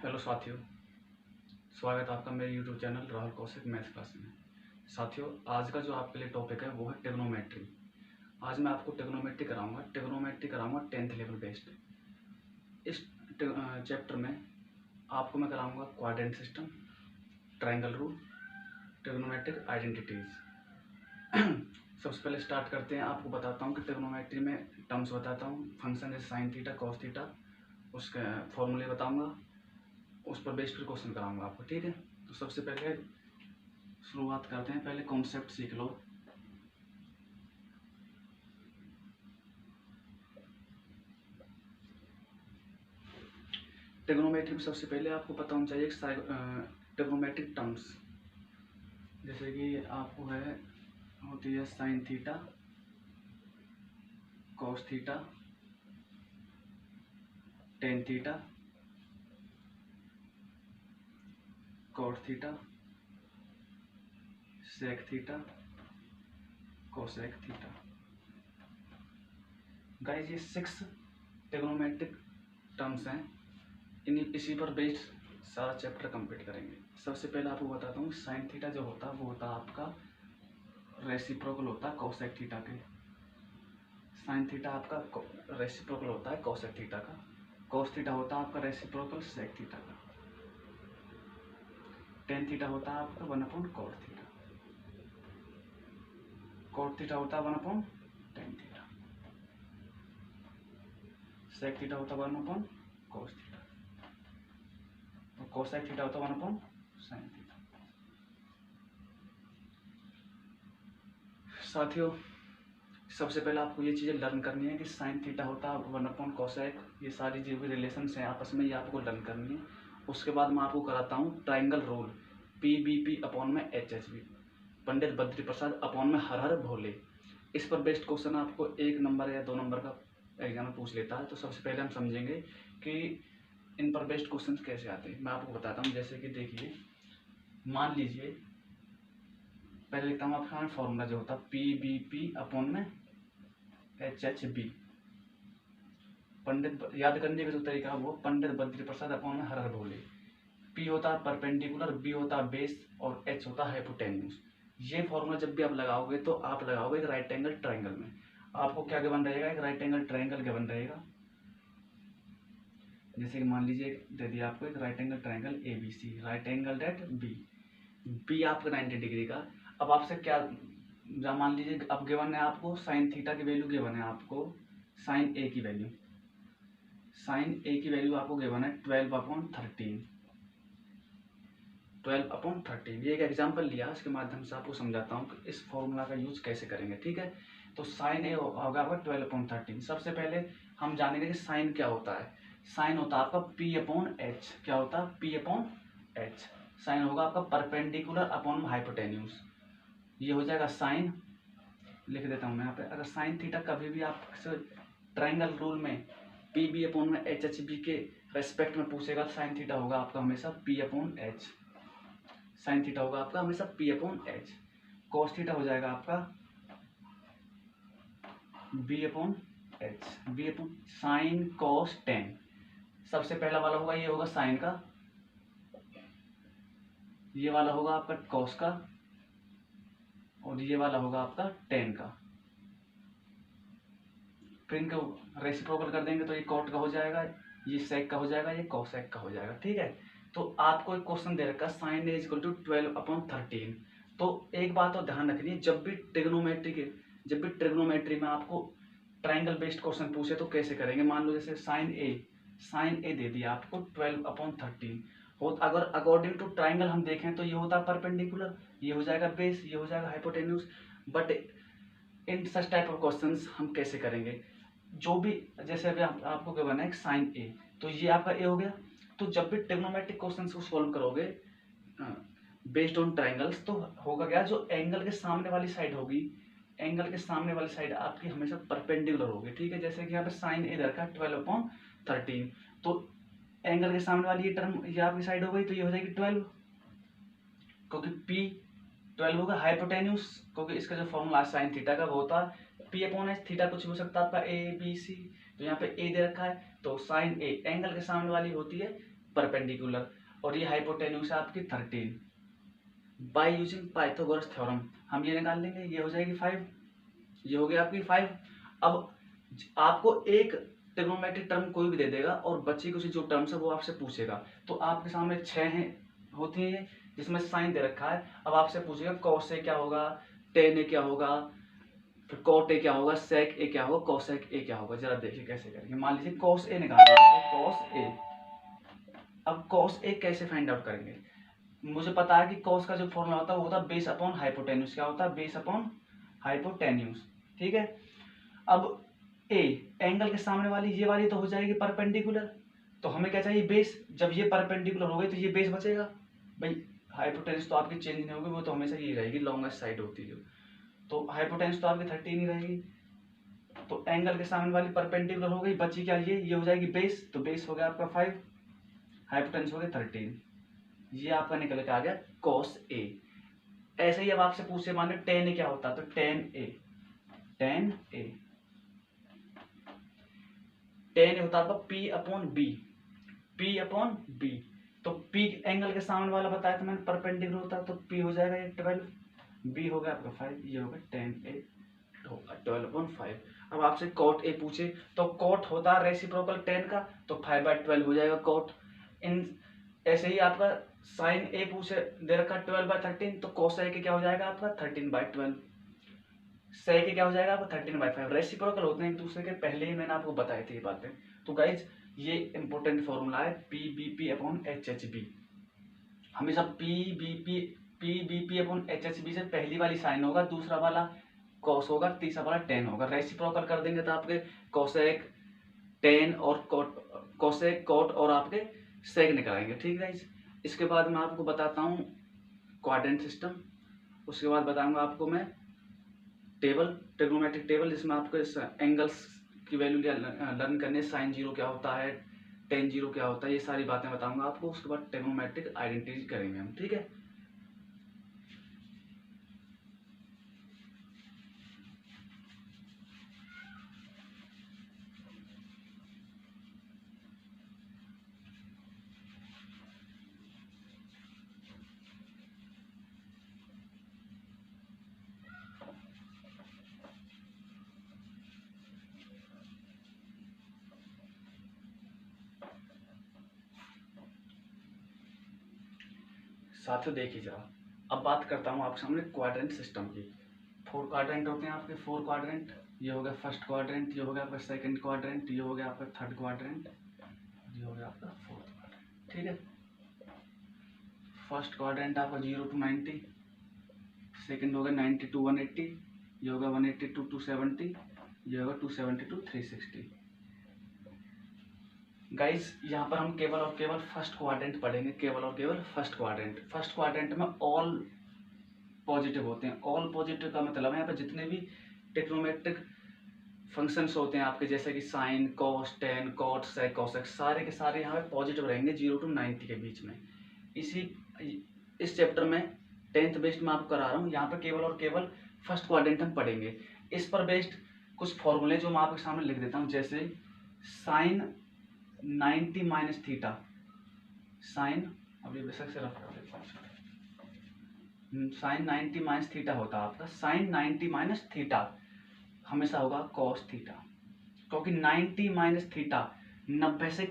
Hello साथियों, स्वागत है आपका मेरे YouTube channel Rahul Kaushik maths class में। साथियों, आज का जो आपके लिए टॉपिक है वो है ट्रिग्नोमेट्री। आज मैं आपको ट्रिग्नोमेट्री कराऊंगा 10th लेवल बेस्ड। इस चैप्टर में आपको मैं कराऊंगा quadrant system, triangle rule, trigonometric identities. सबसे पहले स्टार्ट करते हैं। आपको बताता हूँ कि ट्रिग्नोमेट्री में टर्म्स बताता हूँ, फंक्शन जैसे साइन थीटा, कॉस थीटा, उसके फॉर्मूले बताऊँगा, उस पर बेस्ड फिर क्वेश्चन कराऊंगा आपको। ठीक है, तो सबसे पहले शुरुआत करते हैं। पहले कॉन्सेप्ट सीख लो। ट्रिग्नोमेट्री में सबसे पहले आपको पता होना चाहिए ट्रिग्नोमेट्रिक टर्म्स, जैसे कि आपको होती है sine theta, cos theta, tan theta, cot theta, sec theta, cosec theta. Guys, ये 6 ट्रिग्नोमेट्रिक टर्म्स हैं। इसी पर बेस्ड सारा चैप्टर कंप्लीट करेंगे। सबसे पहले आपको बताता हूँ, साइन थीटा जो होता है वो होता है आपका रेसिप्रोकल होता है कोसेक थीटा के। साइन थीटा आपका रेसिप्रोकल होता है कोसेक थीटा का। कॉस थीटा होता है आपका रेसिप्रोकल सेक थीटा का। टेन थीटा होता है आपका 1/cot थीटा। कॉट थीटा होता है 1/tan थीटा। सेक थीटा होता है 1/cos थीटा। तो कोसेक थीटा होता है 1/sin थीटा। साथियों, सबसे पहले आपको ये चीज़ें लर्न करनी है कि साइन थीटा होता है 1/cosec। ये सारी जो भी रिलेशन हैं आपस में, ये आपको लर्न करनी है। उसके बाद मैं आपको कराता हूँ ट्रायंगल रूल, PBP अपॉन में HHB, पंडित बद्री प्रसाद अपॉन में हर हर भोले। इस पर बेस्ड क्वेश्चन आपको 1 नंबर या 2 नंबर का एग्जाम में पूछ लेता है। तो सबसे पहले हम समझेंगे कि इन पर बेस्ड क्वेश्चन कैसे आते हैं। मैं आपको बताता हूँ। जैसे कि देखिए, मान लीजिए, पहले लिखता हूँ आपका फॉर्मूला जो होता है PBP अपॉन में HHB। पंडित याद करने का जो तरीका है वो पंडित बद्री प्रसाद अपॉन में हर हर भोले। P होता है परपेंडिकुलर, B होता है बेस और H होता है हाइपोटेन्यूज। ये फॉर्मूला जब भी आप लगाओगे तो आप लगाओगे एक राइट एंगल ट्रायंगल में। आपको क्या गिवन रहेगा? एक राइट एंगल ट्रायंगल गिवन रहेगा। जैसे कि मान लीजिए दे दिया आपको एक right angle triangle ABC, right angle at B आपका 90 डिग्री का। अब आपसे क्या, मान लीजिए अब गिवन है आपको साइन थीटा की वैल्यू गिवन है आपको, साइन A की वैल्यू, आपको गिवन है 12/13। 12/13 ये एक एग्जाम्पल लिया, इसके माध्यम से आपको समझाता हूँ कि इस फॉर्मूला का यूज कैसे करेंगे। ठीक है, तो साइन ए होगा 12/13। सबसे पहले हम जानेंगे कि साइन क्या होता है। साइन होता है आपका P/H। क्या होता है? P/H। साइन होगा आपका परपेंडिकुलर अपॉन हाइपोटेन्यूज। ये हो जाएगा साइन, लिख देता हूँ मैं यहाँ पे। अगर साइन थीटा कभी भी आप ट्रायंगल रूल में PB/HHB के रेस्पेक्ट में पूछेगा, साइन थीटा होगा आपका हमेशा P/H। साइन थीटा होगा आपका हमेशा P/H। कॉस थीटा हो जाएगा आपका B/H। Sine cos tan. सबसे पहला वाला होगा, ये होगा साइन का, ये वाला होगा आपका कॉस का, और ये वाला होगा आपका टेन का। फिर इनको रेसिप्रोकल कर देंगे तो ये कॉट का हो जाएगा, ये सेक का हो जाएगा, ये कॉसेक का हो जाएगा। ठीक है, तो आपको एक क्वेश्चन दे रखा है साइन ए इक्वल टू 12/13। तो एक बात तो ध्यान रखनी है, जब भी ट्रिग्नोमेट्री में आपको ट्रायंगल बेस्ड क्वेश्चन पूछे तो कैसे करेंगे। मान लो जैसे साइन ए दे दिया आपको 12/13 हो, अगर अकॉर्डिंग टू ट्रायंगल हम देखें तो ये होता है परपेंडिकुलर, ये हो जाएगा बेस, ये हो जाएगा hypotenuse. But in such type of questions हम कैसे करेंगे, जो भी जैसे अभी आपको गिवन है साइन ए, तो ये आपका ए हो गया। तो जब भी ट्रिग्नोमेट्रिक क्वेश्चंस को सॉल्व करोगे बेस्ड ऑन ट्रायंगल्स, तो होगा क्या, जो एंगल के सामने वाली साइड होगी, एंगल के सामने वाली साइड आपकी हमेशा परपेंडिकुलर होगी। ठीक है, जैसे कि यहाँ पे साइन ए रखा 12/13, तो एंगल के सामने वाली ये टर्म ये आपकी साइड हो गई, तो ये हो जाएगी 12, क्योंकि P/12 होगा। हाइपोटेन्यूज, क्योंकि इसका जो फॉर्मूला साइन थीटा का वो होता है P/H। थीटा कुछ हो सकता है आपका ABC, तो यहाँ पे ए दे रखा है, तो साइन ए एंगल के सामने वाली होती है परपेंडिकुलर, और ये हाइपोटेन्यूस है आपकी 13। बाय यूजिंग पाइथागोरस थ्योरम हम ये निकाल लेंगे, ये हो जाएगी 5, ये हो गया आपकी 5। अब आपको एक ट्रिग्नोमेट्रिक टर्म कोई भी दे देगा और बची कुछ जो टर्म्स है वो आपसे पूछेगा। तो आपके सामने 6 हैं होती हैं जिसमें साइन दे रखा है। अब आपसे पूछेगा कॉस ए क्या होगा, टेन ए क्या होगा, फिर कॉट ए क्या होगा, सेक ए क्या होगा, कॉसेक ए क्या होगा। जरा देखिए कैसे करेंगे। मान लीजिए कॉस ए निकालना है, कॉस ए। अब कॉस ए कैसे फाइंड आउट करेंगे, मुझे पता है कि कॉस का जो फॉर्मूला होता है वो होता है बेस अपॉन हाइपोटेन्यूस। क्या होता है, बेस अपॉन हाइपोटेन्यूस। ठीक है। अब ए एंगल के सामने वाली ये वाली तो हो जाएगी परपेंडिकुलर, तो हमें क्या चाहिए, बेस। जब ये परपेंडिकुलर हो गई तो ये बेस बचेगा भाई। हाइपोटेन्यूस तो आपकी चेंज नहीं होगी, वो तो हमेशा ये रहेगी, लॉन्गेस्ट साइड होती है जो। तो हाइपोटेन्यूस तो आपकी 13 ही रहेगी। तो एंगल के सामने वाली परपेंडिकुलर हो गई, बची क्या, ये हो जाएगी बेस। तो बेस हो गया आपका 5, हाइपोटेन्यूस हो गया 13। ये आपका निकल के आ गया कॉस ए। ऐसे ही अब आपसे पूछे माने टेन ए क्या होता है, तो टेन ए होता है पी अपॉन बी। तो पी एंगल के सामने वाला बताया था मैंने परपेंडिकुलर होता है, तो पी हो जाएगा ये 12, बी हो गया आपका 5, ये हो गया 10a 12/5। अब आपसे कॉट ए पूछे तो कॉट होता है रेसिप्रोकल 10 का, तो 5/12 हो जाएगा कॉट। इन ऐसे ही आपका साइन ए पूछे दे रखा 12/13, तो कोस ए के क्या हो जाएगा आपका 13/12। से के क्या हो जाएगा आपका 13/5। रेसिप्रोकल होते हैं एक दूसरे के, पहले ही मैंने आपको बताई थी ये बातें। तो गाइज ये इंपॉर्टेंट फॉर्मूला है P upon H H B. हमेशा P B upon H H B से पहली वाली साइन होगा, दूसरा वाला कॉस होगा, तीसरा वाला टेन होगा। रेसिप्रोकल कर देंगे तो आपके कोसेक टेन और कोसेक कॉट और आपके सेक निकालेंगे। ठीक है। इसके बाद मैं आपको बताता हूँ क्वाड्रेंट सिस्टम, उसके बाद बताऊंगा आपको मैं टेबल, ट्रिग्नोमेट्रिक टेबल, जिसमें आपको इस एंगल्स की वैल्यू लर्न करनी है। साइन जीरो क्या होता है, टेन जीरो क्या होता है, ये सारी बातें बताऊंगा आपको। उसके बाद ट्रिग्नोमेट्रिक आइडेंटिटी करेंगे हम। ठीक है। साथियों देखिए जरा, अब बात करता हूँ आपके सामने क्वाड्रेंट सिस्टम की। 4 क्वाड्रेंट होते हैं आपके, 4 क्वाड्रेंट। ये हो गया फर्स्ट क्वाड्रेंट, ये हो गया आपका सेकंड क्वाड्रेंट, ये हो गया आपका थर्ड क्वाड्रेंट, ये हो गया आपका फोर्थ क्वाड्रेंट। ठीक है। फर्स्ट क्वाड्रेंट आपका 0 to 90, सेकंड हो गया 90 to 180, ये होगा 180 to 270, ये होगा 270 to 360। गाइज यहाँ पर हम केवल और केवल फर्स्ट क्वाड्रेंट पढ़ेंगे, केवल और केवल फर्स्ट क्वाड्रेंट। फर्स्ट क्वाड्रेंट में ऑल पॉजिटिव होते हैं। ऑल पॉजिटिव का मतलब है यहाँ पर जितने भी ट्रिग्नोमेट्रिक फंक्शंस होते हैं आपके, जैसे कि साइन, कॉस, टेन, कॉट, सेक, कोसेक, सारे के सारे यहाँ पे पॉजिटिव रहेंगे 0 to 90 के बीच में। इस चैप्टर में 10th बेस्ड में आपको करा रहा हूँ। यहाँ पे केवल और केवल फर्स्ट क्वाड्रेंट हम पढ़ेंगे। इस पर बेस्ड कुछ फॉर्मूले जो मैं आपके सामने लिख देता हूँ, जैसे साइन 90 माइनस थीटा, साइन अभी बेशक से रख देता हूँ, साइन 90 माइनस थीटा होता है आपका। साइन 90 माइनस थीटा हमेशा होगा कॉस थीटा, क्योंकि 90 माइनस थीटा 90 से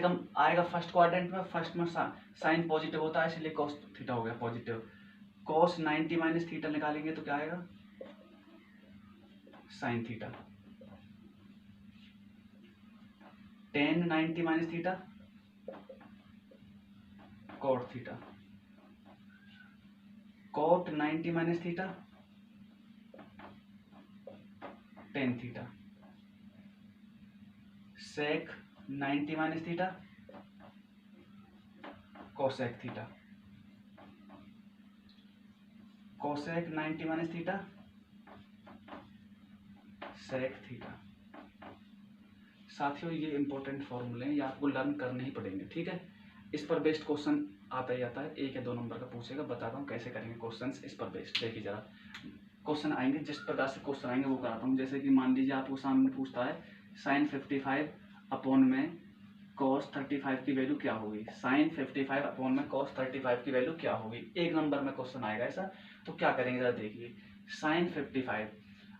कम आएगा फर्स्ट क्वाड्रेंट में। फर्स्ट में साइन पॉजिटिव होता है, इसलिए कॉस थीटा हो गया पॉजिटिव। कॉस 90 माइनस थीटा निकालेंगे तो क्या आएगा, sine theta. Tan 90 minus theta, cot theta. Cot 90 minus theta, tan theta. Sec 90 minus theta, cosec theta. Cosec 90 minus theta, sec theta. साथियों ये इंपॉर्टेंट फॉर्मूले हैं, ये आपको लर्न करने ही पड़ेंगे। ठीक है। इस पर बेस्ड क्वेश्चन आता ही आता है, 1 या 2 नंबर का पूछेगा। बताता हूँ कैसे करेंगे क्वेश्चंस इस पर बेस्ड। देखिए जरा क्वेश्चन आएंगे, जिस प्रकार से क्वेश्चन आएंगे वो कराता हूँ। जैसे कि मान लीजिए आपको सामने पूछता है साइन 55 अपॉन में cos 35 की वैल्यू क्या होगी, sin 55 अपॉन में cos 35 की वैल्यू क्या होगी। एक नंबर में क्वेश्चन आएगा ऐसा, तो क्या करेंगे जरा देखिए। sin 55,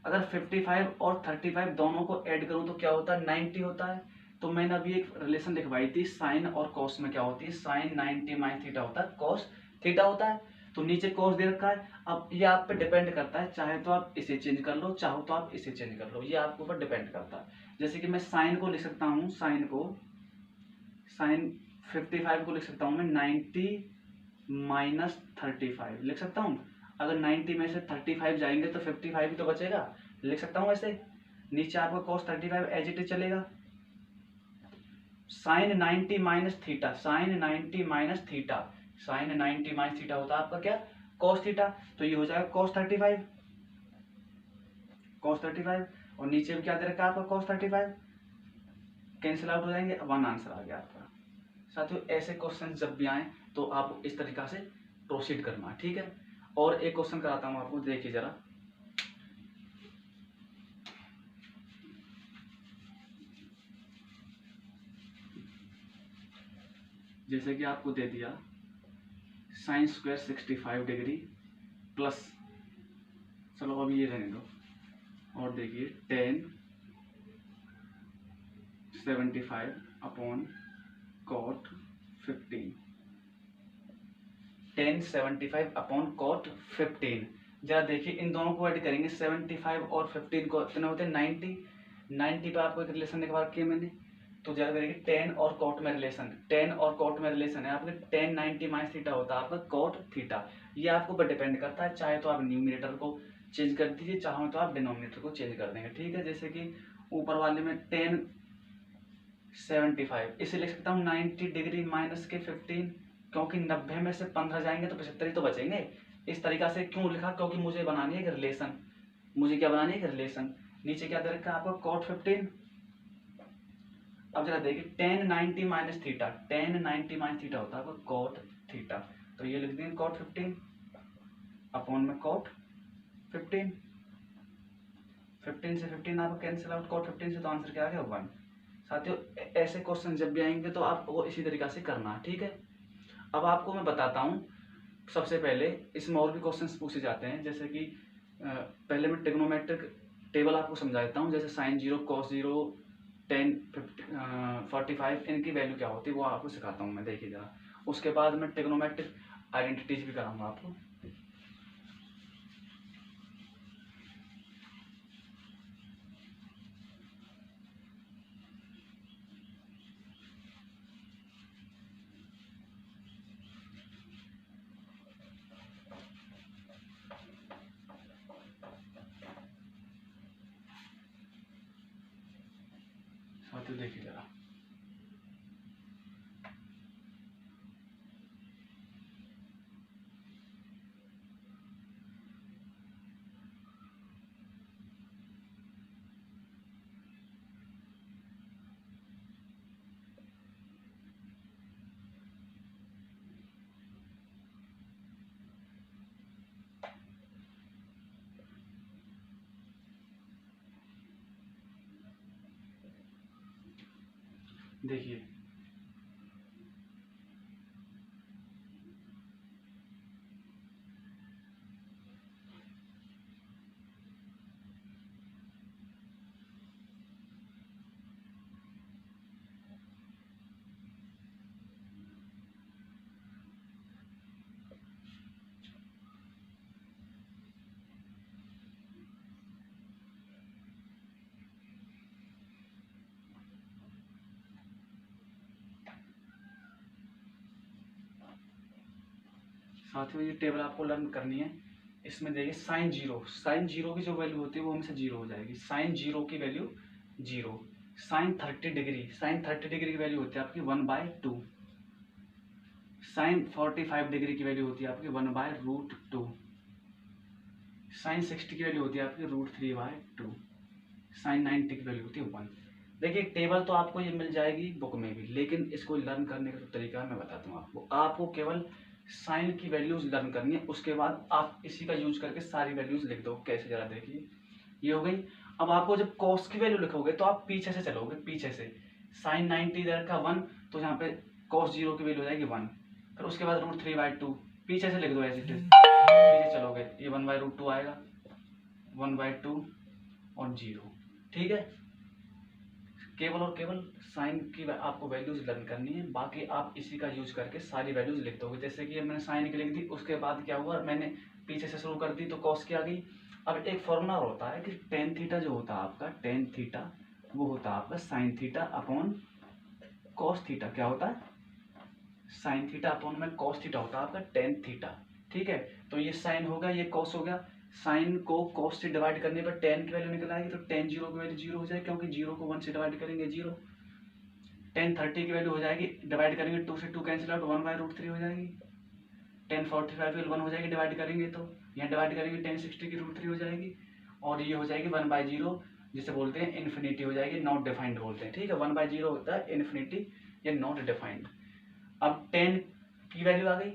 अगर 55 और 35 दोनों को ऐड करूं तो क्या होता है, 90 होता है। तो मैंने अभी एक रिलेशन लिखवाई थी, साइन और कॉस में क्या होती है, साइन 90 माइनस थीटा होता है, कॉस थीटा होता है। तो नीचे कॉस दे रखा है। अब ये आप पे डिपेंड करता है, चाहे तो आप इसे चेंज कर लो, चाहो तो आप इसे चेंज कर लो, ये आपके ऊपर डिपेंड करता है। जैसे कि मैं साइन को लिख सकता हूँ, साइन 55 को लिख सकता हूँ मैं 90 माइनस 35 लिख सकता हूँ। अगर 90 में से 35 जाएंगे तो 55 ही तो बचेगा, लिख सकता हूँ ऐसे। नीचे आपका cos 35 एज इट इज चलेगा। Sine 90 minus theta, sine 90 minus theta, sine 90 minus theta होता है आपका क्या, cos थीटा। तो ये हो जाएगा cos 35, cos 35। और नीचे भी क्या दे रखा है आपका cos 35, कैंसिल आउट हो जाएंगे, वन आंसर आ गया आपका। साथियों ऐसे क्वेश्चन जब भी आए तो आप इस तरीका से प्रोसीड करना, ठीक है। और एक क्वेश्चन कराता हूँ आपको, देखिए जरा। जैसे कि आपको दे दिया साइन स्क्वायर 65 डिग्री प्लस, चलो अभी ये रहने दो, और देखिए 10 75 अपॉन कॉट 15, 10 75 अपॉन कॉट 15। जरा देखिए इन दोनों को ऐड करेंगे, 75 और 15 को कितने होते हैं, 90। 90 पे आपको एक रिलेशन लिखवा रखी है मैंने, तो जरा देखिए 10 और कॉट में रिलेशन, 10 और कॉट में रिलेशन है आपके, 10 90 माइनस थीटा होता है आपका कॉट थीटा। ये आपको ऊपर डिपेंड करता है, चाहे तो आप न्यूमिनेटर को चेंज कर दीजिए, चाहो तो आप डिनोमिनेटर को चेंज कर देंगे, ठीक है। जैसे कि ऊपर वाले में 10 75, इसे लिख सकता हूँ 90 डिग्री माइनस के 15, क्योंकि 90 में से 15 जाएंगे तो 75 ही तो बचेंगे। इस तरीका से क्यों लिखा, क्योंकि मुझे बनानी है रिलेशन, मुझे क्या बनानी है रिलेशन। नीचे क्या दे रखा है आपको कॉट 15। अब जरा देखिए 10 90 माइनस थीटा, 10 90 माइनस थीटा होता है आपका कॉट थीटा, तो ये लिख देंगे कॉट 15 अपॉन में कॉट 15। 15 से 15 आपको कैंसिल आउट, कॉट 15 से तो आंसर क्या आ गया 1। साथियों ऐसे क्वेश्चन जब भी आएंगे तो आपको इसी तरीका से करना है, ठीक है। अब आपको मैं बताता हूँ, सबसे पहले इसमें और भी क्वेश्चंस पूछे जाते हैं, जैसे कि पहले मैं ट्रिग्नोमेट्रिक टेबल आपको समझा देता हूँ, जैसे साइन 0 कॉस 0 10 45 इनकी वैल्यू क्या होती है वो आपको सिखाता हूँ मैं, देखिए जरा। उसके बाद मैं ट्रिग्नोमेट्रिक आइडेंटिटीज भी कराऊंगा आपको। साथियों देखिए जरा, देखिए साथियों ये टेबल आपको लर्न करनी है। इसमें देखिए साइन 0, साइन 0 की जो वैल्यू होती है वो हमेशा 0 हो जाएगी, साइन 0 की value 0। Sine 30 degree, sine 30 degree की वैल्यू होती है आपकी 1/2। साइन 45 डिग्री की वैल्यू होती है आपकी 1/√2। साइन 60 की वैल्यू होती है आपकी √3/2। साइन 90 की वैल्यू होती है 1। देखिए टेबल तो आपको ये मिल जाएगी बुक में भी, लेकिन इसको लर्न करने का जो तरीका है मैं बताता हूँ आपको। आपको केवल साइन की वैल्यूज लर्न करनी है, उसके बाद आप इसी का यूज करके सारी वैल्यूज लिख दो। कैसे, जरा देखिए। ये हो गई। अब आपको जब कॉस की वैल्यू लिखोगे तो आप पीछे से चलोगे, पीछे से साइन 90 इधर का 1, तो यहाँ पे कॉस 0 की वैल्यू हो जाएगी 1। फिर उसके बाद √3/2 पीछे से लिख दो ऐसे पीछे चलोगे, ये 1/√2 आएगा, 1/2 और 0। ठीक है, केवल और केवल साइन की आपको वैल्यूज लर्न करनी है, बाकी आप इसी का यूज करके सारी वैल्यूज लिख दोगे। जैसे कि मैंने साइन की लिख दी, उसके बाद क्या हुआ, मैंने पीछे से शुरू कर दी तो कॉस की आ गई। अब एक फॉर्मूला होता है कि टेन थीटा जो होता है आपका, टेन थीटा वो होता है आपका sine theta upon cos theta. क्या होता है, साइन थीटा अपॉन में कॉस थीटा होता है आपका टेन थीटा। ठीक है, तो ये साइन हो गया, ये कॉस हो गया। साइन को कॉस से डिवाइड करने पर टेन की वैल्यू निकल आएगी, तो टेन 0 की वैल्यू 0 हो जाएगी, क्योंकि 0 को 1 से डिवाइड करेंगे 0। टेन 30 की वैल्यू हो जाएगी, डिवाइड करेंगे 2 से 2 कैंसिल आउट, 1/√3 हो जाएगी। टेन 45 की 1 हो जाएगी, डिवाइड करेंगे तो यहाँ डिवाइड करेंगे 10 60 की √3 हो जाएगी, और ये हो जाएगी 1/0, जिसे बोलते हैं इन्फिनिटी हो जाएगी, नॉट डिफाइंड बोलते हैं। ठीक है, 1/0 होता है इन्फिनिटी या नॉट डिफाइंड। अब 10 की वैल्यू आ गई,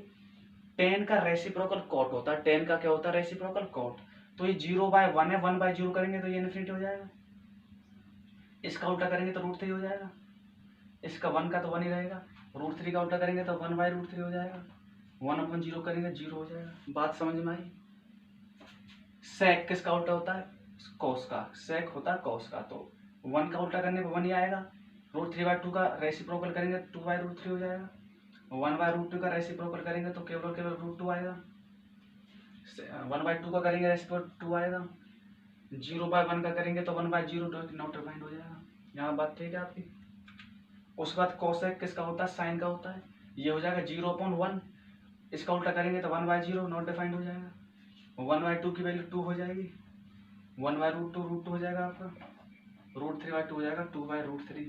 10 का रेसिप्रोकल कॉट होता है, 10 का क्या होता है, रेसिप्रोकल कॉट। तो ये 0/1 है, 1/0 करेंगे तो ये इन्फिनिटी हो जाएगा, इसका उल्टा करेंगे तो √3 हो जाएगा, इसका 1 का तो 1 ही रहेगा, √3 का उल्टा करेंगे तो 1/√3 हो जाएगा, 1/0 करेंगे 0 हो जाएगा। बात समझ में आई। सेक किसका उल्टा होता है, कॉस का, सेक होता है कॉस का, तो 1 का उल्टा करने पर 1 ही आएगा, √3/2 का रेसिप्रोकल करेंगे 2/√3 हो जाएगा, 1/√2 का रेसिप्रोकल करेंगे तो केवल और केवल √2 आएगा, 1/2 का करेंगे रेसिप्रोकल 2 आएगा, 0/1 का करेंगे तो 1/0 नॉट डिफाइंड हो जाएगा। यहाँ बात ठीक है आपकी। उसके बाद कोसेक किसका होता है, साइन का होता है, ये हो जाएगा 0/1, इसका उल्टा करेंगे तो 1/0 नॉट डिफाइंड हो जाएगा, 1/2 की वैल्यू 2 हो जाएगी, 1/√2 √2 हो जाएगा आपका, √3/2 हो जाएगा 2/√3।